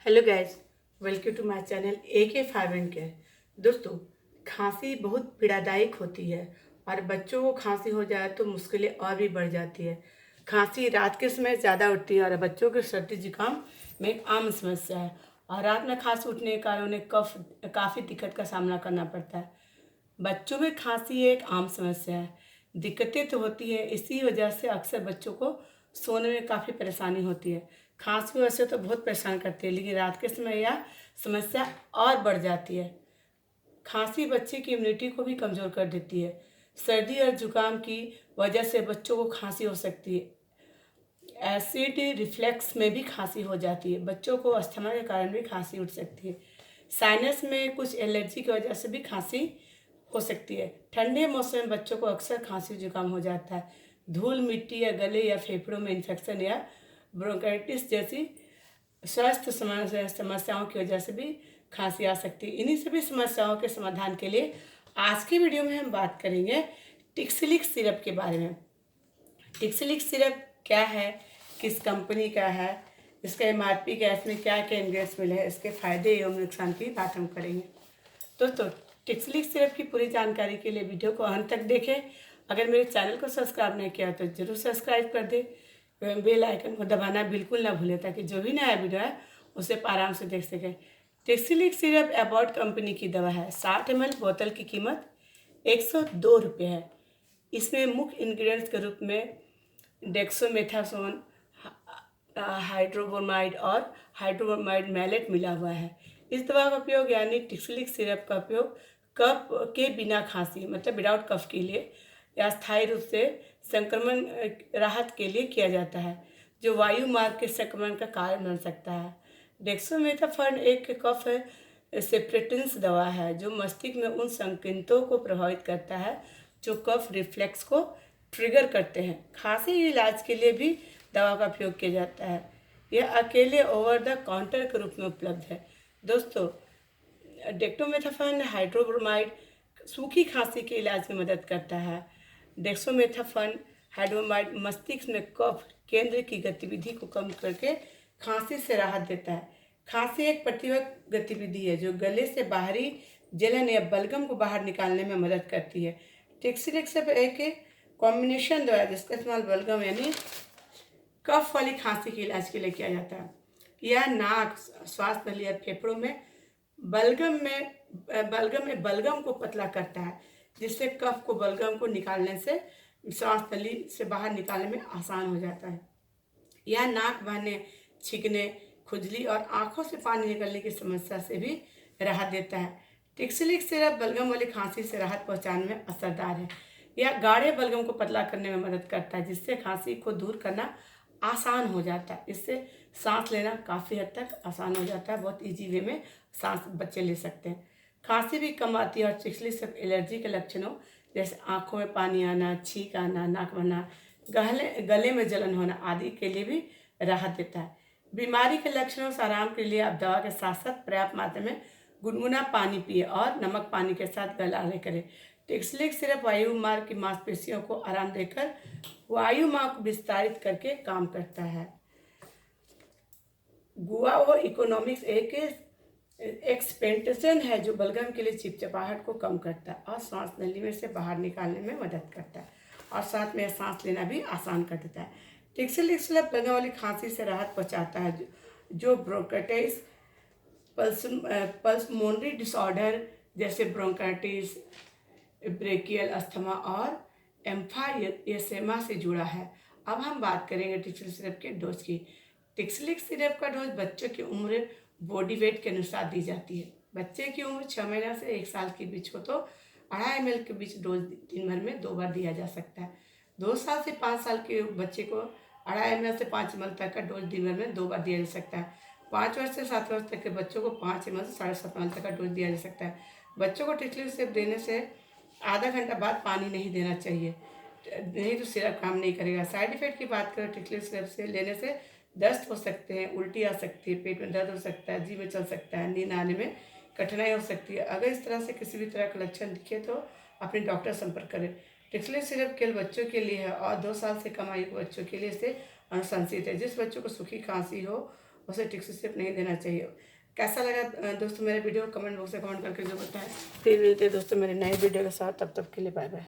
Hello guys, welcome to my channel AK5 दोस्तों, खांसी बहुत पीड़ादायक होती है और बच्चों को खांसी हो जाए तो मुश्किलें और भी बढ़ जाती है। खांसी रात के समय ज़्यादा उठती है और बच्चों के सर्दी जुकाम में एक आम समस्या है और रात में खांसी उठने के कारण उन्हें काफ़ी दिक्कत का सामना करना पड़ता है। बच्चों में खांसी एक आम समस्या है। दिक्कतें तो होती है, इसी वजह से अक्सर बच्चों को सोने में काफ़ी परेशानी होती है। खांसी वैसे तो बहुत परेशान करती है, लेकिन रात के समय यह समस्या और बढ़ जाती है। खांसी बच्चे की इम्यूनिटी को भी कमज़ोर कर देती है। सर्दी और जुकाम की वजह से बच्चों को खांसी हो सकती है। एसिड रिफ्लेक्स में भी खांसी हो जाती है। बच्चों को अस्थमा के कारण भी खांसी उठ सकती है। साइनस में कुछ एलर्जी की वजह से भी खांसी हो सकती है। ठंडे मौसम में बच्चों को अक्सर खांसी जुकाम हो जाता है। धूल मिट्टी या गले या फेफड़ों में इन्फेक्शन या ब्रोंकाइटिस जैसी स्वास्थ्य समस्याओं की वजह से भी खांसी आ सकती है। इन्हीं सभी समस्याओं के समाधान के लिए आज की वीडियो में हम बात करेंगे टिक्सिलिक सिरप के बारे में। टिक्सिलिक सिरप क्या है, किस कंपनी का है, इसका MRP क्या है, इसमें क्या क्या इंग्रेडिएंट्स मिले हैं, इसके फायदे एवं नुकसान की बात हम करेंगे। दोस्तों, टिक्सिलिक सिरप की पूरी जानकारी के लिए वीडियो को अंत तक देखें। अगर मेरे चैनल को सब्सक्राइब नहीं किया तो जरूर सब्सक्राइब कर दें एवं बेल आइकन को दबाना बिल्कुल ना भूलें, ताकि जो भी नया वीडियो है उसे आप आराम से देख सकें। टिक्सिलिक सिरप एबॉट कंपनी की दवा है। 60 ml बोतल की कीमत 102 रुपये है। इसमें मुख्य इंग्रेडिएंट्स के रूप में डेक्सोमेथासोन, हाइड्रोब्रोमाइड और हाइड्रोब्रोमाइड मैलेट मिला हुआ है। इस दवा का उपयोग यानी टिक्सिलिक सिरप का उपयोग कफ के बिना खांसी मतलब विदाउट कफ के लिए या स्थायी रूप से संक्रमण राहत के लिए किया जाता है, जो वायु मार्ग के संक्रमण का कारण बन सकता है। डेक्सोमेथासोन एक कफ सेपरेटेंस दवा है जो मस्तिष्क में उन संकेतों को प्रभावित करता है जो कफ रिफ्लेक्स को ट्रिगर करते हैं। खांसी इलाज के लिए भी दवा का उपयोग किया जाता है। यह अकेले ओवर द काउंटर के रूप में उपलब्ध है। दोस्तों, डेक्सोमेथासोन हाइड्रोब्रोमाइड सूखी खांसी के इलाज में मदद करता है। डेक्सोमेथासोन हाइड्रोब्रोमाइड मस्तिष्क में कफ केंद्र की गतिविधि को कम करके खांसी से राहत देता है। खांसी एक प्रतिवर्त गतिविधि है जो गले से बाहरी जलन या बलगम को बाहर निकालने में मदद करती है। टिक्सिलिक सिरप एक कॉम्बिनेशन दवा है जिसका इस्तेमाल बलगम यानी कफ वाली खांसी के इलाज के लिए किया जाता है। यह नाक, श्वास नली और फेफड़ों में बलगम को पतला करता है, जिससे कफ को बलगम को निकालने से श्वास नली से बाहर निकालने में आसान हो जाता है। यह नाक बहने, छींकने, खुजली और आंखों से पानी निकलने की समस्या से भी राहत देता है। टिक्सिलिक सिरप बलगम वाली खांसी से राहत पहुंचाने में असरदार है। यह गाढ़े बलगम को पतला करने में मदद करता है, जिससे खांसी को दूर करना आसान हो जाता है। इससे सांस लेना काफ़ी हद तक आसान हो जाता है। बहुत इजी वे में सांस बच्चे ले सकते हैं। खांसी भी कम आती है और टिक्सिलिक सिरप एलर्जी के लक्षणों जैसे आंखों में पानी आना, छींक आना, नाक बहना, गले में जलन होना आदि के लिए भी राहत देता है। बीमारी के लक्षणों से आराम के लिए आप दवा के साथ साथ पर्याप्त मात्रा में गुनगुना पानी पिए और नमक पानी के साथ गलाने करें। टिक्सिलिक सिरप वायु मार्ग की मांसपेशियों को आराम देकर वायु मार्ग को विस्तारित करके काम करता है। गुआओ इकोनॉमिक्स एक एक्सपेंटेशन है जो बलगम के लिए चिपचिपाहट को कम करता है और सांस नली में से बाहर निकालने में मदद करता है और साथ में सांस लेना भी आसान कर देता है। टिक्सिलिक सिरप बलगम वाली खांसी से राहत पहुंचाता है जो ब्रोंकाइटिस, पल्समोनरी डिसऑर्डर जैसे ब्रोंकाइटिस, ब्रेकियल अस्थमा और एम्फायसेमा से जुड़ा है। अब हम बात करेंगे टिक्सिलिक सिरप के डोज की। टिक्सिलिक सिरप का डोज बच्चों की उम्र, बॉडी वेट के अनुसार दी जाती है। बच्चे की उम्र 6 महीना से 1 साल के बीच हो तो 2.5 ml के बीच डोज दिन भर में 2 बार दिया जा सकता है। 2 साल से 5 साल के बच्चे को 2.5 ml से 5 ml तक का डोज दिन भर में 2 बार दिया जा सकता है। 5 वर्ष से 7 वर्ष तक के बच्चों को 5 ml से 7.5 ml तक का डोज दिया जा सकता है। बच्चों को टिक्सिलिक सिरप देने से आधा घंटा बाद पानी नहीं देना चाहिए, नहीं तो सिरप काम नहीं करेगा। साइड इफेक्ट की बात करें, टिक्सिलिक सिरप से लेने से दस्त हो सकते हैं, उल्टी आ सकती है, पेट में दर्द हो सकता है, जी में चल सकता है, नींद आने में कठिनाई हो सकती है। अगर इस तरह से किसी भी तरह का लक्षण दिखे तो अपने डॉक्टर संपर्क करें। टिक्सिलिक सिरप केवल बच्चों के लिए है और 2 साल से कम आयु के बच्चों के लिए इसे अनुशंसित है। जिस बच्चों को सूखी खांसी हो उसे टिक्सी सिर्फ नहीं देना चाहिए। कैसा लगा दोस्तों मेरा वीडियो, कमेंट बॉक्स में कमेंट करके जो बताएं। फिर मिलते हैं दोस्तों मेरे नए वीडियो के साथ, तब तक के लिए बाय बाय।